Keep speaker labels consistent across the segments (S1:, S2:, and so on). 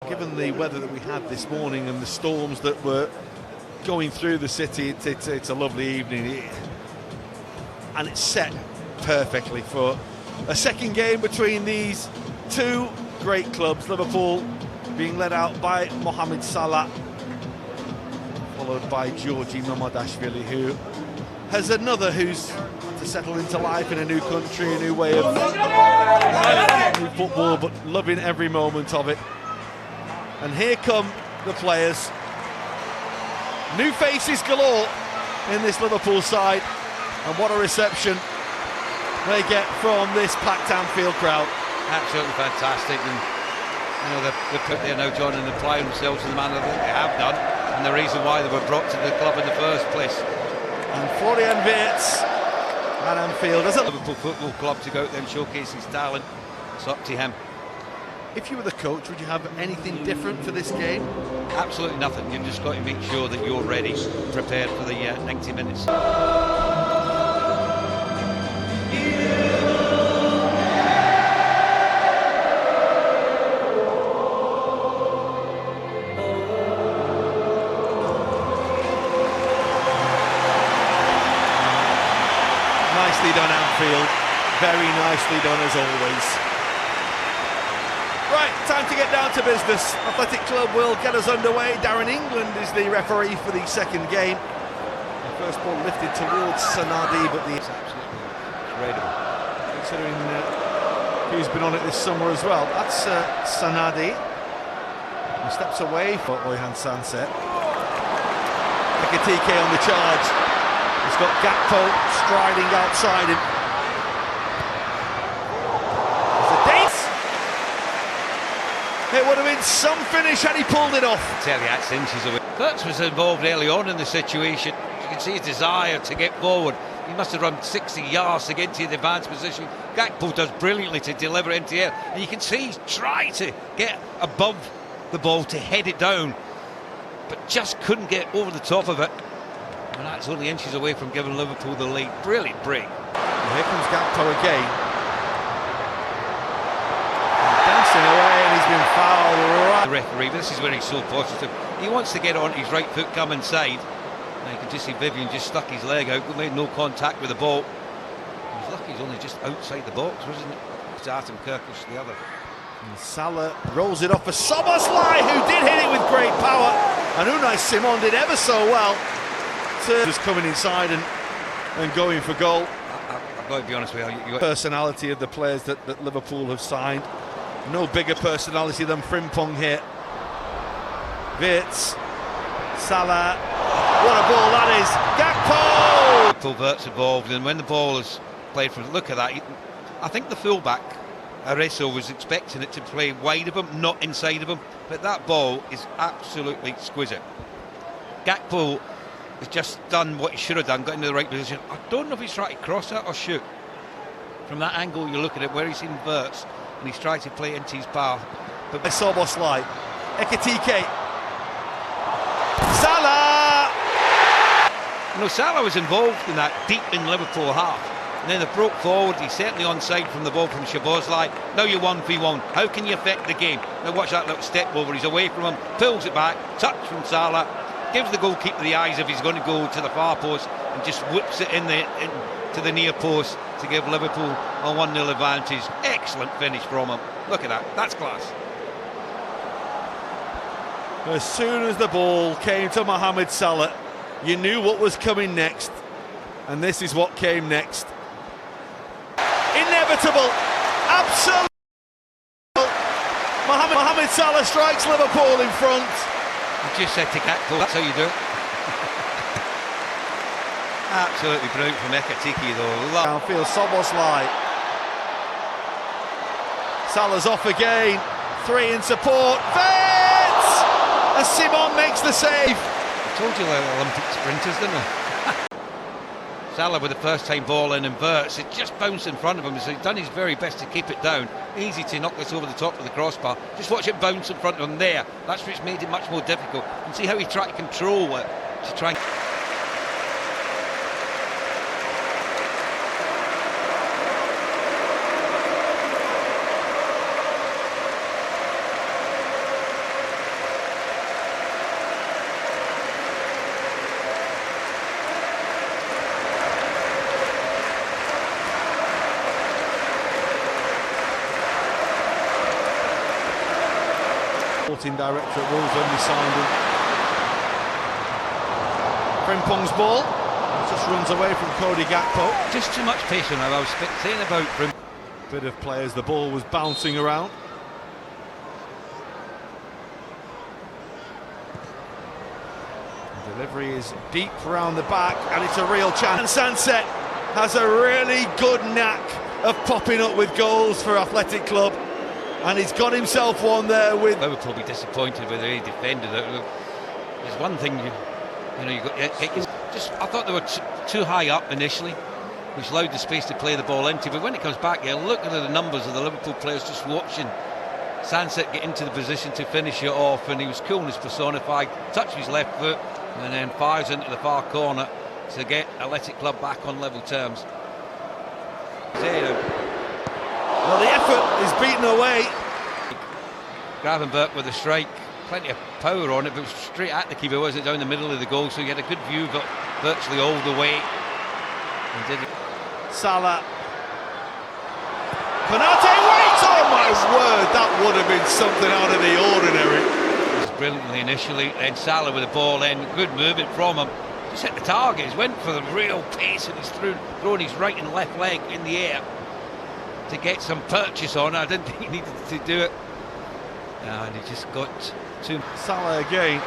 S1: given the weather that we had this morning and the storms that were going through the city, it's a lovely evening, and it's set perfectly for a second game between these two great clubs. Liverpool being led out by Mohamed Salah, followed by Georgi Mamadashvili, who has another who's to settle into life in a new country, a new way of new football, but loving every moment of it. And here come the players. New faces galore in this Liverpool side, and what a reception they get from this packed Anfield crowd.
S2: Absolutely fantastic, and you know they've put there now, John, and applying themselves in the manner that they have done, and the reason why they were brought to the club in the first place.
S1: And Florian Wirtz at Anfield as a
S2: Liverpool Football Club to go out there and showcase his talent. It's up to him.
S1: If you were the coach, would you have anything different for this game?
S2: Absolutely nothing. You've just got to make sure that you're ready, prepared for the 90 minutes.
S1: Nicely done, Anfield. Very nicely done, as always. Right, time to get down to business. Athletic Club will get us underway. Darren England is the referee for the second game. The first ball lifted towards Sanadi, but it's
S2: absolutely incredible.
S1: Considering who's been on it this summer as well. That's Sanadi. He steps away for Oyhan Sanset. Ekitike on the charge. He's got Gakpo striding outside him. It would have been some finish had he pulled it off.
S2: I tell you, that's inches away. Wirtz was involved early on in the situation. You can see his desire to get forward. He must have run 60 yards to get into the advanced position. Gakpo does brilliantly to deliver it into the air. And you can see he's trying to get above the ball to head it down, but just couldn't get over the top of it. And that's only inches away from giving Liverpool the lead. Brilliant break.
S1: Well, here comes Gakpo again. Dancing away, and he's been fouled right.
S2: The referee, this is where he's so positive. He wants to get on his right foot, come inside. Now you can just see Vivian just stuck his leg out, but made no contact with the ball. He's lucky he's only just outside the box, wasn't it? It's Artem Kirkus, the other.
S1: And Salah rolls it off for Szoboszlai, who did hit it with great power. And Unai Simon did ever so well to just coming inside and going for goal.
S2: I've got to be honest with you.
S1: Personality of the players that Liverpool have signed. No bigger personality than Frimpong here. Wirtz, Salah, what a ball that is! Gakpo!
S2: Wirtz involved, and when the ball is played from, look at that. I think the fullback, Areso, was expecting it to play wide of him, not inside of him, but that ball is absolutely exquisite. Gakpo has just done what he should have done, got into the right position. I don't know if he's trying to cross that or shoot. From that angle you look at it, where he's seen Wirtz, and he's tried to play into his path.
S1: But Szoboszlai, Ekitike, Salah!
S2: You know, Salah was involved in that deep in Liverpool half, and then they broke forward. He's certainly onside from the ball from Szoboszlai. Now you're 1v1. How can you affect the game? Now watch that little step over. He's away from him, pulls it back, touch from Salah, gives the goalkeeper the eyes if he's going to go to the far post, and just whips it in to the near post to give Liverpool a 1-0 advantage. Excellent finish from him. Look at that, that's class.
S1: As soon as the ball came to Mohamed Salah, you knew what was coming next, and this is what came next. Inevitable, absolute. Mohamed Salah strikes Liverpool in front.
S2: You just said to Gakpo, that's how you do it. Absolutely brilliant from Ekitike though.
S1: Downfield, Szoboszlai. Salah's off again. 3 in support. Wirtz! As Simon makes the save.
S2: I told you they're Olympic sprinters, didn't I? Salah with the first time ball in, and Wirtz, it just bounced in front of him, so he's done his very best to keep it down. Easy to knock this over the top of the crossbar. Just watch it bounce in front of him there. That's what's made it much more difficult. And see how he tried to control it, to try and...
S1: Sporting director at Wolves when they signed him. Frimpong's ball just runs away from Cody Gakpo.
S2: Just too much pace on him. I was saying about Frimpong.
S1: Bit of play as the ball was bouncing around. The delivery is deep round the back, and it's a real chance. And Sunset has a really good knack of popping up with goals for Athletic Club, and he's got himself one there with.
S2: Liverpool will be disappointed with the defender. There's one thing you got. I thought they were too high up initially, which allowed the space to play the ball into. But when it comes back, you look at the numbers of the Liverpool players just watching Sunset get into the position to finish it off, and he was coolness personified. Touch his left foot, and then fires into the far corner to get Athletic Club back on level terms.
S1: Well, the effort is beaten away.
S2: Gravenberch with a strike, plenty of power on it, but it was straight at the keeper, wasn't it, down the middle of the goal, so he had a good view of it virtually all the way. And did it.
S1: Salah. Konaté, wait! Oh my word, that would have been something out of the ordinary.
S2: It was brilliantly initially, then Salah with the ball in, good movement from him. Just hit the target, he's went for the real pace, and he's thrown his right and left leg in the air to get some purchase on. I didn't think he needed to do it. And he just got too.
S1: Salah again.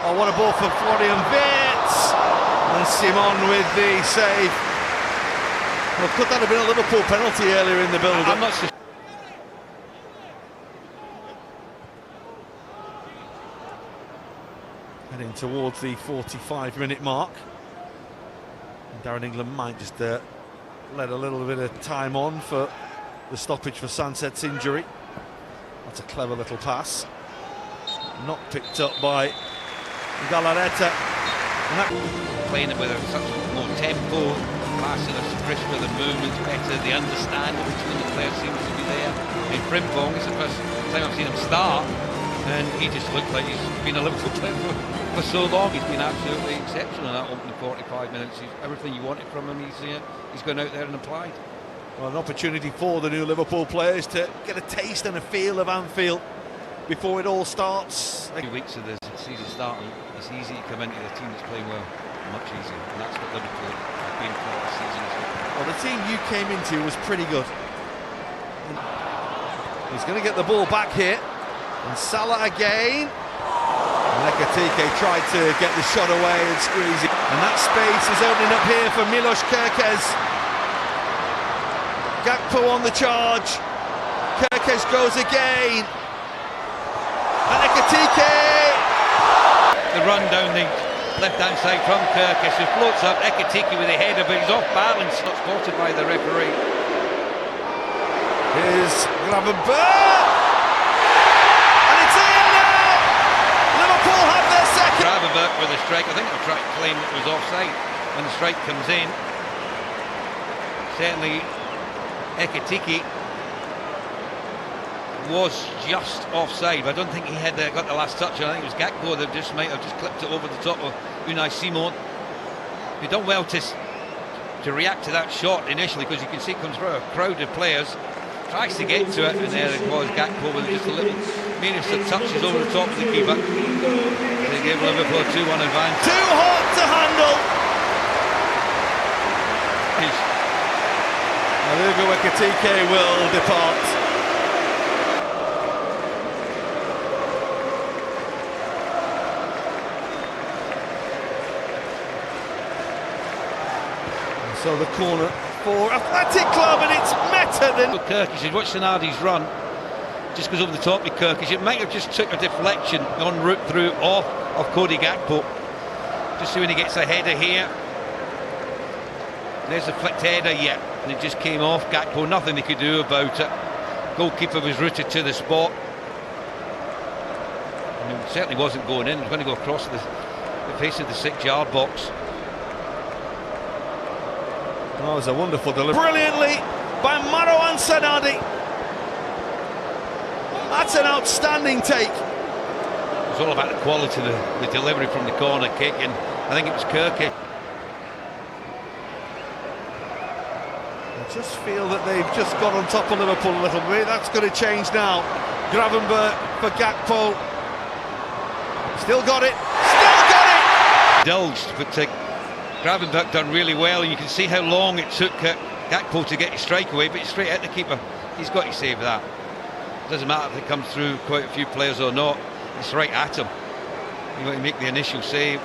S1: Oh, what a ball for Florian Wirtz. And Simon with the save. Well, could that have been a Liverpool penalty earlier in the build-up?
S2: I'm not so.
S1: Heading towards the 45-minute mark. And Darren England might just let a little bit of time on for the stoppage for Sunset's injury. That's a clever little pass. Not picked up by Galarreta.
S2: Playing it with such more tempo, passing us crisper, the movement's better, the understanding between the players seems to be there. In Frimpong, it's the first time I've seen him start, and he just looked like he's been a Liverpool player for so long. He's been absolutely exceptional in that opening 45 minutes. Everything you wanted from him, he's gone out there and applied.
S1: Well, an opportunity for the new Liverpool players to get a taste and a feel of Anfield before it all starts.
S2: 2 weeks of the season starting, it's easy to come into the team that's playing well, much easier, and that's what Liverpool have been for this season as well.
S1: Well, the team you came into was pretty good. He's going to get the ball back here, and Salah again. And Ekitike tried to get the shot away and squeeze it, and that space is opening up here for Milos Kerkez. Gakpo on the charge. Kerkez goes again. And Ekitike.
S2: The run down the left-hand side from Kerkez, who floats up. Ekitike with a header, but he's off balance, not spotted by the referee.
S1: Here's Gravenberch. And it's in now. Liverpool have their second.
S2: Gravenberch with a strike. I think they'll try to claim it was offside when the strike comes in. Certainly Ekitike was just offside, but I don't think he had got the last touch. I think it was Gakpo that just might have just clipped it over the top of Unai Simon. He done well to react to that shot initially, because you can see it comes through a crowd of players, tries to get to it, and there it was, Gakpo with just a little meanest of touches over the top of the keeper. They gave Liverpool a 2-1 advantage.
S1: Too hot to handle. Hugo Ekitike will depart. So the corner for Athletic Club, and it's Meta then.
S2: Kerkez, watch Senardi's run, just goes over the top of Kerkez. It might have just took a deflection en route through off of Cody Gakpo. Just see when he gets a header here. There's a flicked header, yeah, and it just came off Gakpo. Nothing they could do about it. Goalkeeper was rooted to the spot. And it certainly wasn't going in. It was going to go across the face of the 6-yard box.
S1: That was a wonderful delivery. Brilliantly by Marouane Senardi. That's an outstanding take.
S2: It was all about the quality of the delivery from the corner kick, and I think it was Kerkez.
S1: I just feel that they've just got on top of Liverpool a little bit. That's going to change now. Gravenberch for Gakpo. Still got it. Still got it!
S2: Indulged, but Gravenberch done really well. You can see how long it took Gakpo to get his strike away, but straight at the keeper. He's got to save that. It doesn't matter if it comes through quite a few players or not. It's right at him. You want to make the initial save.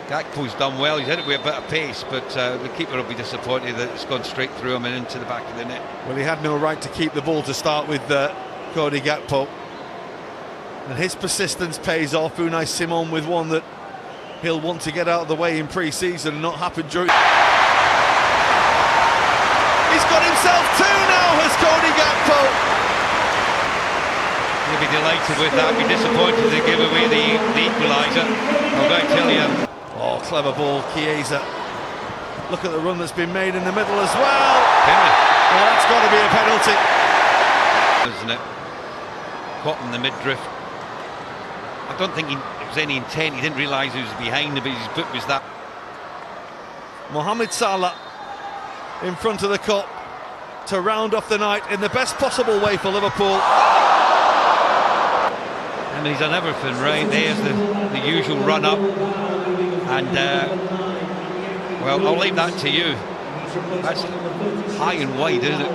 S2: Gakpo's done well. He's hit it with a bit of pace, but the keeper will be disappointed that it's gone straight through him and into the back of the net.
S1: Well, he had no right to keep the ball to start with, Cody Gakpo. And his persistence pays off. Unai Simon with one that he'll want to get out of the way in pre-season and not happen during... He's got himself two now, has Cody Gakpo.
S2: He'll be delighted with that, be disappointed to give away the equaliser. I'm going to tell you.
S1: Oh, clever ball, Chiesa. Look at the run that's been made in the middle as well.
S2: Penalty.
S1: Well, that's got to be a penalty.
S2: Isn't it? Caught in the mid-drift. I don't think it was any intent. He didn't realise he was behind him, but his boot was that.
S1: Mohamed Salah in front of the cup to round off the night in the best possible way for Liverpool.
S2: I mean, he's done everything right. There's the usual run-up. And, well, I'll leave that to you. That's high and wide, isn't it?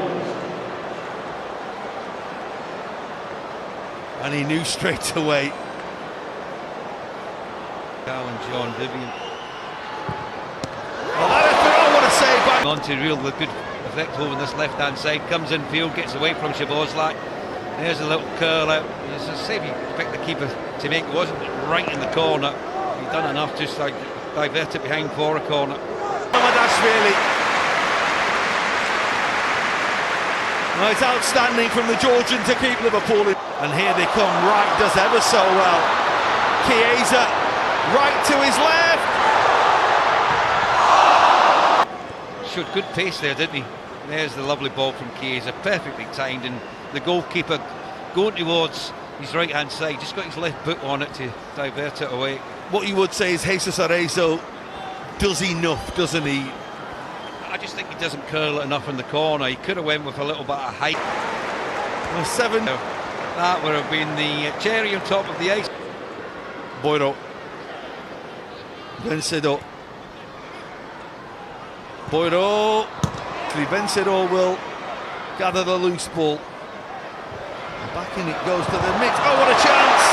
S1: And he knew straight away.
S2: And John Vivian.
S1: Well, what a save by...
S2: On to real good effect over this left-hand side. Comes in field, gets away from Szoboszlai. There's a little curl out. There's a save he picked the keeper to make. It wasn't right in the corner. He'd done enough just like divert it behind for a corner.
S1: Really. Well, it's outstanding from the Georgian to keep Liverpool in. And here they come. Wright does ever so well. Chiesa, right to his left.
S2: Showed good pace there, didn't he? There's the lovely ball from Chiesa, perfectly timed, and the goalkeeper going towards his right hand side, just got his left boot on it to divert it away.
S1: What you would say is Jesus Arezzo does enough, doesn't he?
S2: I just think he doesn't curl it enough in the corner. He could have went with a little bit of height.
S1: Well, 7.
S2: That would have been the cherry on top of the ice.
S1: Boiro. Vencedo. Boiro. Vencedo will gather the loose ball. Back in it goes to the mix. Oh, what a chance!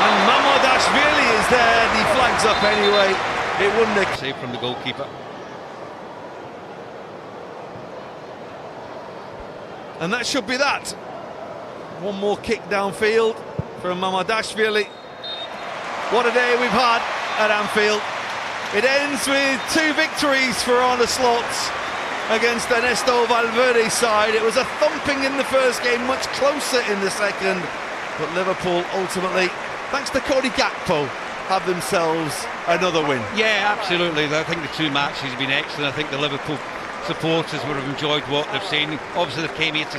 S1: And Mamardashvili is there. He flags up anyway. It wouldn't have...
S2: Save from the goalkeeper.
S1: And that should be that. One more kick downfield from Mamardashvili. What a day we've had at Anfield. It ends with 2 victories for Arne Slot against Ernesto Valverde's side. It was a thumping in the first game, much closer in the second. But Liverpool ultimately, thanks to Cody Gakpo, have themselves another win.
S2: Yeah, absolutely. I think the 2 matches have been excellent. I think the Liverpool supporters would have enjoyed what they've seen. Obviously they came here to